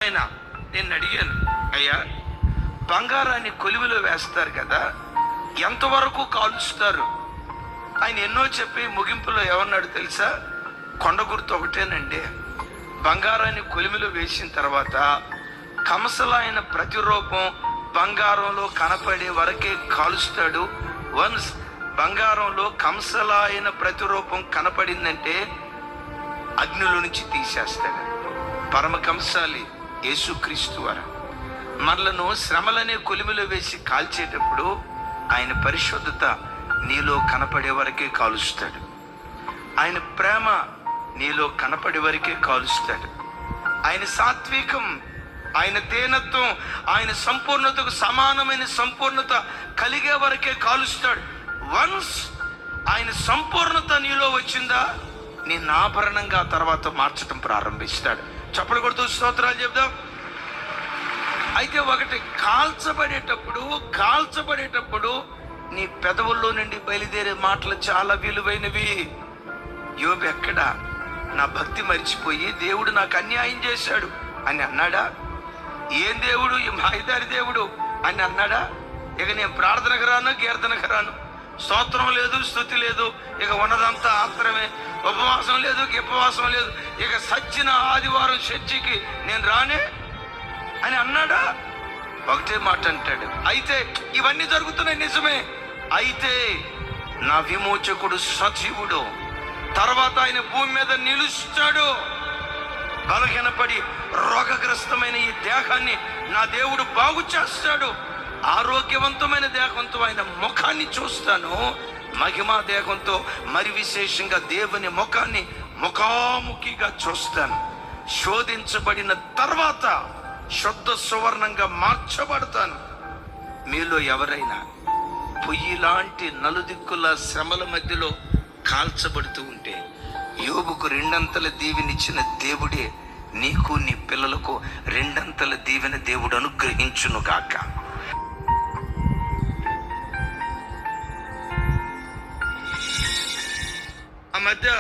ఆయన నేను అడిగాను, అయ్యా బంగారాన్ని కొలిమిలో వేస్తారు కదా, ఎంతవరకు కాలుస్తారు? ఆయన ఎన్నో చెప్పి ముగింపులో ఏమన్నాడు తెలుసా? కొండ గుర్తు ఒకటేనండి, బంగారాన్ని కొలిమిలో వేసిన తర్వాత కంసలైన ప్రతిరూపం బంగారంలో కనపడే వరకే కాలుస్తాడు. వన్స్ బంగారంలో కంసలైన ప్రతిరూపం కనపడిందంటే అగ్నిలో నుంచి తీసేస్తాడు. పరమ కంసాలి యేసుక్రీస్తు వారు మనలను శ్రమలనే కొలిమిలో వేసి కాల్చేటప్పుడు ఆయన పరిశుద్ధత నీలో కనపడే వరకే కాలుస్తాడు. ఆయన ప్రేమ నీలో కనపడే వరకే కాలుస్తాడు. ఆయన సాత్వికం, ఆయన దీనత్వం, ఆయన సంపూర్ణతకు సమానమైన సంపూర్ణత కలిగే వరకే కాలుస్తాడు. వన్స్ ఆయన సంపూర్ణత నీలో వచ్చిందా, నీ ఆభరణంగా తర్వాత మార్చడం ప్రారంభిస్తాడు. చప్పలు కొడుతూ స్తోత్రాలు చెప్దాం. అయితే ఒకటి, కాల్చబడేటప్పుడు నీ పెదవుల్లో నుండి బయలుదేరే మాటలు చాలా విలువైనవి. యోబు ఎక్కడ నా భక్తి మర్చిపోయి దేవుడు నాకు అన్యాయం చేశాడు అని అన్నాడా? ఏం దేవుడు, ఈ మాయదారి దేవుడు అని అన్నాడా? ఇక నేను ప్రార్థనకు రాను, కీర్తనకు రాను, స్తోత్రం లేదు, స్తుతి లేదు, ఇక ఉన్నదంతా ఆత్రమే, ఉపవాసం లేదు, గిప్పవాసం లేదు, ఇక సచ్చిన ఆదివారం చర్చికి నేను రానే అని అన్నాడా? ఒకటే మాట అంటాడు, అయితే ఇవన్నీ జరుగుతున్నాయి నిజమే, అయితే నా విమోచకుడు సజీవుడు, తర్వాత ఆయన భూమి మీద నిలుస్తాడు. బలహీనపడి రోగగ్రస్తమైన ఈ దేహాన్ని నా దేవుడు బాగు చేస్తాడు. ఆరోగ్యవంతమైన దేహంతో ఆయన ముఖాన్ని చూస్తాను, మహిమా దేహంతో మరి విశేషంగా దేవుని ముఖాన్ని ముఖాముఖిగా చూస్తాను. శోధించబడిన తర్వాత శుద్ధ సువర్ణంగా మార్చబడతాను. మీలో ఎవరైనా పొయ్యి లాంటి నలుదిక్కుల శ్రమల మధ్యలో కాల్చబడుతూ ఉంటే, యోబుకు రెండంతల దీవెనిచ్చిన దేవుడే నీకు నీ పిల్లలకు రెండంతల దీవెన దేవుడు అనుగ్రహించును గాక. ఆ మధ్య